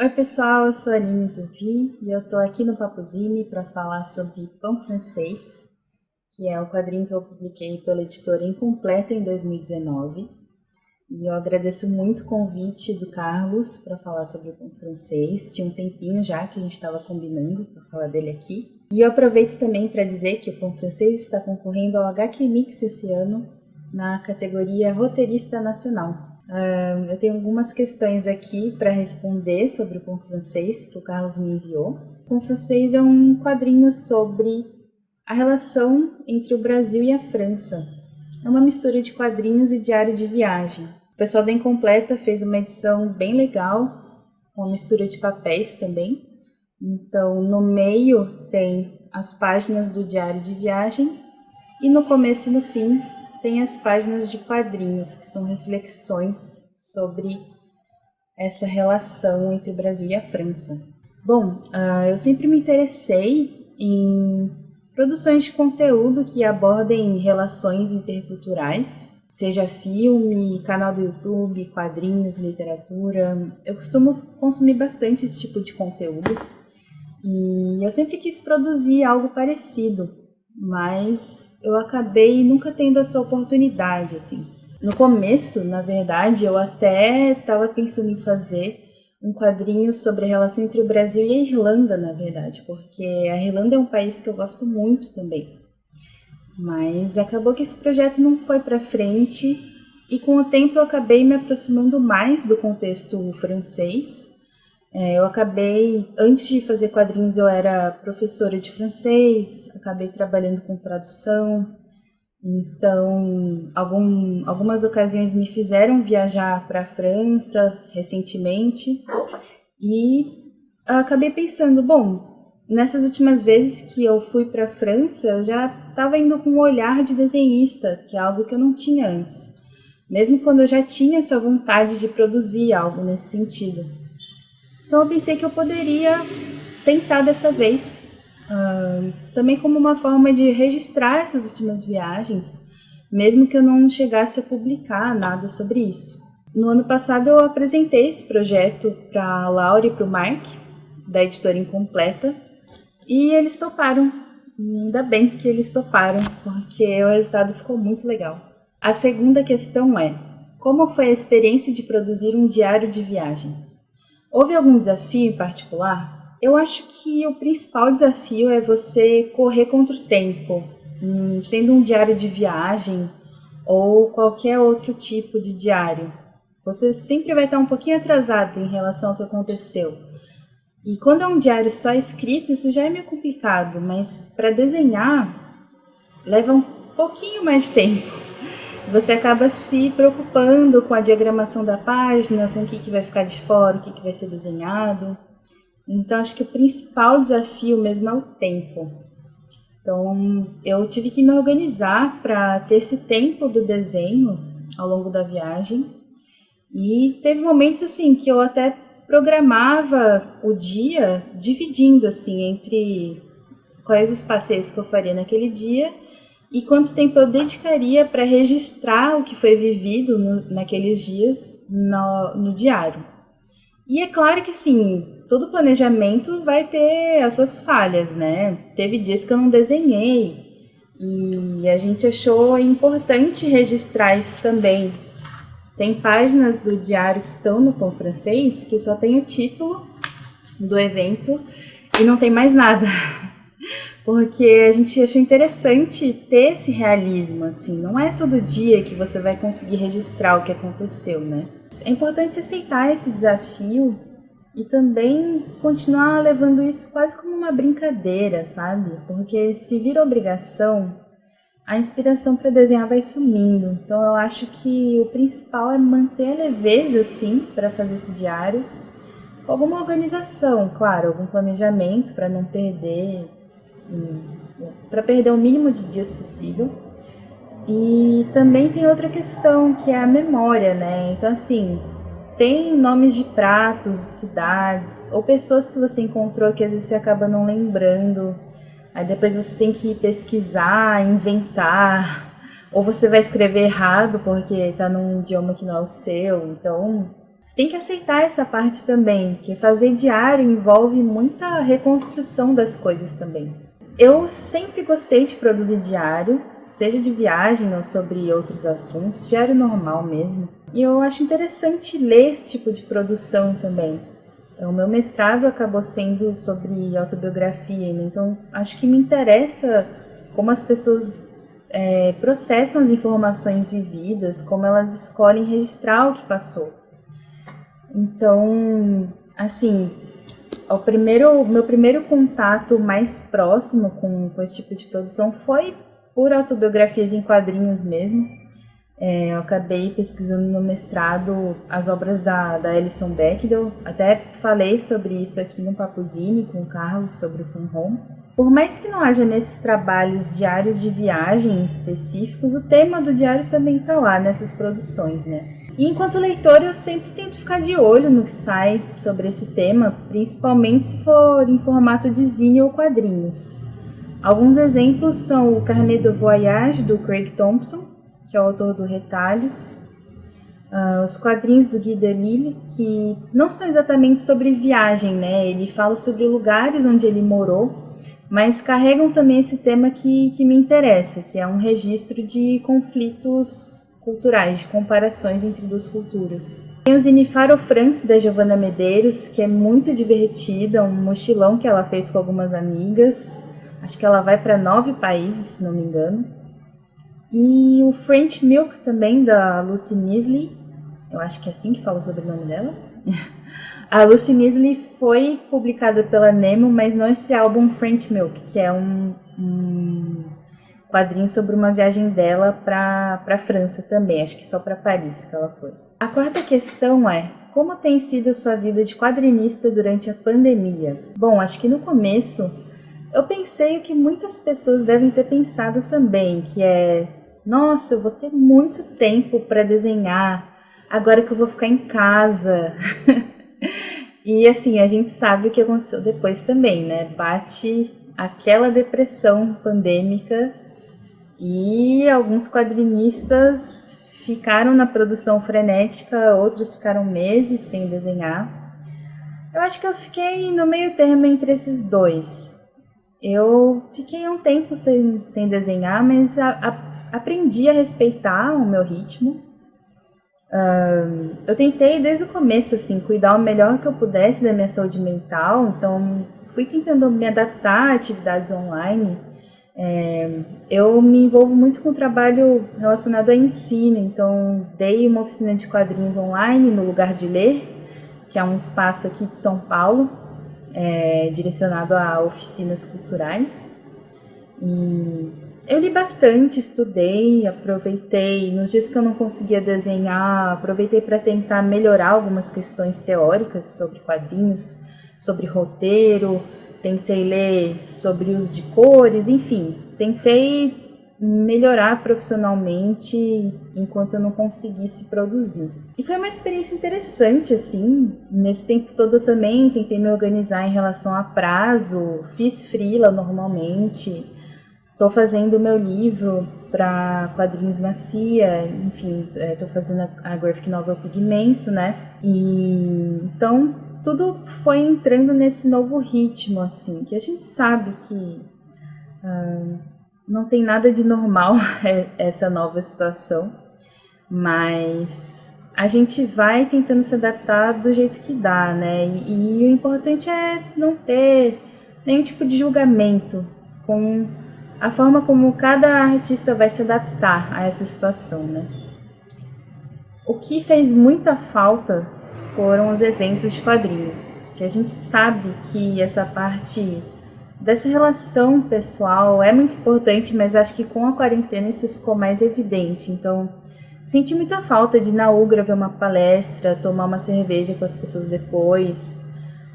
Oi pessoal, eu sou a Aline Zurvi e eu tô aqui no Papuzine para falar sobre Pão Francês, que é o quadrinho que eu publiquei pela editora Incompleta em 2019. E eu agradeço muito o convite do Carlos para falar sobre o Pão Francês. Tinha um tempinho já que a gente estava combinando para falar dele aqui. E eu aproveito também para dizer que o Pão Francês está concorrendo ao HQ Mix esse ano na categoria Roteirista Nacional. Eu tenho algumas questões aqui para responder sobre o Pão Francês que o Carlos me enviou. O Pão Francês é um quadrinho sobre a relação entre o Brasil e a França. É uma mistura de quadrinhos e diário de viagem. O pessoal da Incompleta fez uma edição bem legal, com uma mistura de papéis também. Então, no meio tem as páginas do diário de viagem e no começo e no fim tem as páginas de quadrinhos, que são reflexões sobre essa relação entre o Brasil e a França. Bom, eu sempre me interessei em produções de conteúdo que abordem relações interculturais, seja filme, canal do YouTube, quadrinhos, literatura. Eu costumo consumir bastante esse tipo de conteúdo e eu sempre quis produzir algo parecido, mas eu acabei nunca tendo essa oportunidade, assim. No começo, na verdade, eu até estava pensando em fazer um quadrinho sobre a relação entre o Brasil e a Irlanda, na verdade, porque a Irlanda é um país que eu gosto muito também. Mas acabou que esse projeto não foi para frente e com o tempo eu acabei me aproximando mais do contexto francês. Eu acabei, antes de fazer quadrinhos, eu era professora de francês, acabei trabalhando com tradução, então algumas ocasiões me fizeram viajar para a França recentemente e acabei pensando, bom, nessas últimas vezes que eu fui para a França, eu já estava indo com um olhar de desenhista, que é algo que eu não tinha antes, mesmo quando eu já tinha essa vontade de produzir algo nesse sentido. Então eu pensei que eu poderia tentar dessa vez, também como uma forma de registrar essas últimas viagens, mesmo que eu não chegasse a publicar nada sobre isso. No ano passado eu apresentei esse projeto para a Laura e para o Mark, da editora Incompleta, e eles toparam. E ainda bem que eles toparam, porque o resultado ficou muito legal. A segunda questão é: como foi a experiência de produzir um diário de viagem? Houve algum desafio em particular? Eu acho que o principal desafio é você correr contra o tempo, sendo um diário de viagem ou qualquer outro tipo de diário. Você sempre vai estar um pouquinho atrasado em relação ao que aconteceu. E quando é um diário só escrito, isso já é meio complicado, mas para desenhar leva um pouquinho mais de tempo. Você acaba se preocupando com a diagramação da página, com o que vai ficar de fora, o que vai ser desenhado. Então, acho que o principal desafio mesmo é o tempo. Então, eu tive que me organizar para ter esse tempo do desenho ao longo da viagem. E teve momentos assim que eu até programava o dia dividindo assim entre quais os passeios que eu faria naquele dia e quanto tempo eu dedicaria para registrar o que foi vivido naqueles dias no diário. E é claro que, assim, todo planejamento vai ter as suas falhas, né? Teve dias que eu não desenhei e a gente achou importante registrar isso também. Tem páginas do diário que estão no Pão Francês que só tem o título do evento e não tem mais nada. Porque a gente achou interessante ter esse realismo, assim, não é todo dia que você vai conseguir registrar o que aconteceu, né? É importante aceitar esse desafio e também continuar levando isso quase como uma brincadeira, sabe? Porque se vira obrigação, a inspiração para desenhar vai sumindo. Então eu acho que o principal é manter a leveza, assim, para fazer esse diário, com alguma organização, claro, algum planejamento para não perder... para perder o mínimo de dias possível. E também tem outra questão, que é a memória, né? Então, assim, tem nomes de pratos, cidades, ou pessoas que você encontrou que às vezes você acaba não lembrando. Aí depois você tem que pesquisar, inventar, ou você vai escrever errado porque tá num idioma que não é o seu. Então, você tem que aceitar essa parte também, que fazer diário envolve muita reconstrução das coisas também. Eu sempre gostei de produzir diário, seja de viagem ou sobre outros assuntos, diário normal mesmo. E eu acho interessante ler esse tipo de produção também. O meu mestrado acabou sendo sobre autobiografia, né? Então acho que me interessa como as pessoas processam as informações vividas, como elas escolhem registrar o que passou. Então, assim, meu primeiro contato mais próximo com esse tipo de produção foi por autobiografias em quadrinhos mesmo. Eu acabei pesquisando no mestrado as obras da Alison Bechdel. Até falei sobre isso aqui no Papuzine com o Carlos, sobre o From Home. Por mais que não haja nesses trabalhos diários de viagem específicos, o tema do diário também está lá nessas produções, né? E enquanto leitor, eu sempre tento ficar de olho no que sai sobre esse tema, principalmente se for em formato de zine ou quadrinhos. Alguns exemplos são o Carnet de Voyage, do Craig Thompson, que é o autor do Retalhos, os quadrinhos do Guy Delisle, que não são exatamente sobre viagem, né? Ele fala sobre lugares onde ele morou, mas carregam também esse tema que me interessa, que é um registro de conflitos culturais, de comparações entre duas culturas. Tem o Zine Faro France, da Giovanna Medeiros, que é muito divertida, um mochilão que ela fez com algumas amigas. Acho que ela vai para 9 países, se não me engano. E o French Milk também, da Lucy Nisley. Eu acho que é assim que fala o sobrenome dela. A Lucy Nisley foi publicada pela Nemo, mas não esse álbum French Milk, que é um quadrinho sobre uma viagem dela para a França também, acho que só para Paris que ela foi. A quarta questão é: como tem sido a sua vida de quadrinista durante a pandemia? Bom, acho que no começo eu pensei o que muitas pessoas devem ter pensado também, que é: nossa, eu vou ter muito tempo para desenhar, agora que eu vou ficar em casa. E assim, a gente sabe o que aconteceu depois também, né? Bate aquela depressão pandêmica e alguns quadrinistas ficaram na produção frenética, outros ficaram meses sem desenhar. Eu acho que eu fiquei no meio termo entre esses dois. Eu fiquei um tempo sem desenhar, mas aprendi a respeitar o meu ritmo. Eu tentei desde o começo assim, cuidar o melhor que eu pudesse da minha saúde mental, então fui tentando me adaptar a atividades online. Eu me envolvo muito com trabalho relacionado a ensino, então dei uma oficina de quadrinhos online no Lugar de Ler, que é um espaço aqui de São Paulo, direcionado a oficinas culturais. E eu li bastante, estudei, aproveitei. Nos dias que eu não conseguia desenhar, aproveitei para tentar melhorar algumas questões teóricas sobre quadrinhos, sobre roteiro. Tentei ler sobre uso de cores, enfim, tentei melhorar profissionalmente enquanto eu não conseguisse produzir. E foi uma experiência interessante, assim. Nesse tempo todo eu também tentei me organizar em relação a prazo, fiz freela normalmente. Estou fazendo o meu livro para quadrinhos na CIA, enfim, estou fazendo a graphic novel Pigmento, né? E então tudo foi entrando nesse novo ritmo, assim, que a gente sabe que não tem nada de normal essa nova situação, mas a gente vai tentando se adaptar do jeito que dá, né? E o importante é não ter nenhum tipo de julgamento com a forma como cada artista vai se adaptar a essa situação, né? O que fez muita falta foram os eventos de quadrinhos, que a gente sabe que essa parte dessa relação pessoal é muito importante, mas acho que com a quarentena isso ficou mais evidente. Então, senti muita falta de ir na Ugra ver uma palestra, tomar uma cerveja com as pessoas depois,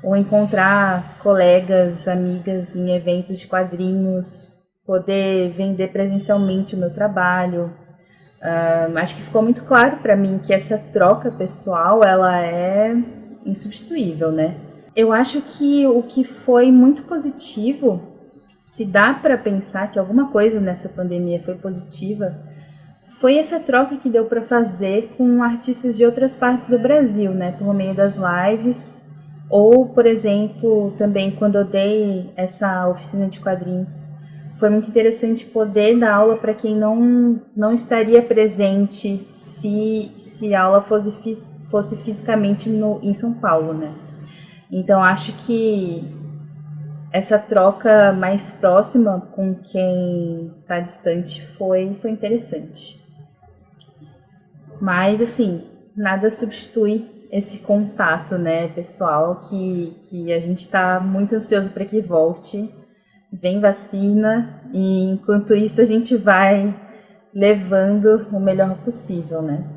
ou encontrar colegas, amigas em eventos de quadrinhos, poder vender presencialmente o meu trabalho. Acho que ficou muito claro para mim que essa troca pessoal ela é insubstituível, né? Eu acho que o que foi muito positivo, se dá para pensar que alguma coisa nessa pandemia foi positiva, foi essa troca que deu para fazer com artistas de outras partes do Brasil, né, por meio das lives, ou, por exemplo, também quando eu dei essa oficina de quadrinhos, foi muito interessante poder dar aula para quem não estaria presente se a aula fosse fisicamente em São Paulo, né? Então, acho que essa troca mais próxima com quem está distante foi interessante. Mas, assim, nada substitui esse contato, né, pessoal, que a gente está muito ansioso para que volte. Vem vacina e, enquanto isso, a gente vai levando o melhor possível, né?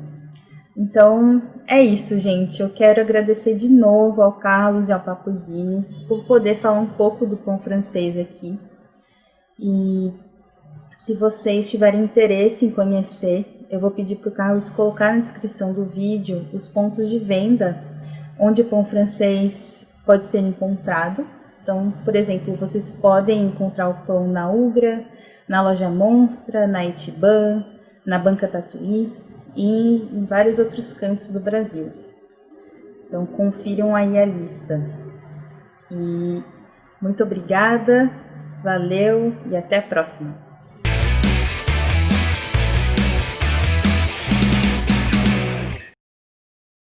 Então, é isso, gente. Eu quero agradecer de novo ao Carlos e ao Papuzini por poder falar um pouco do pão francês aqui. E se vocês tiverem interesse em conhecer, eu vou pedir para o Carlos colocar na descrição do vídeo os pontos de venda onde o pão francês pode ser encontrado. Então, por exemplo, vocês podem encontrar o pão na Ugra, na Loja Monstra, na Itiban, na Banca Tatuí e em vários outros cantos do Brasil. Então, confiram aí a lista. E muito obrigada, valeu e até a próxima!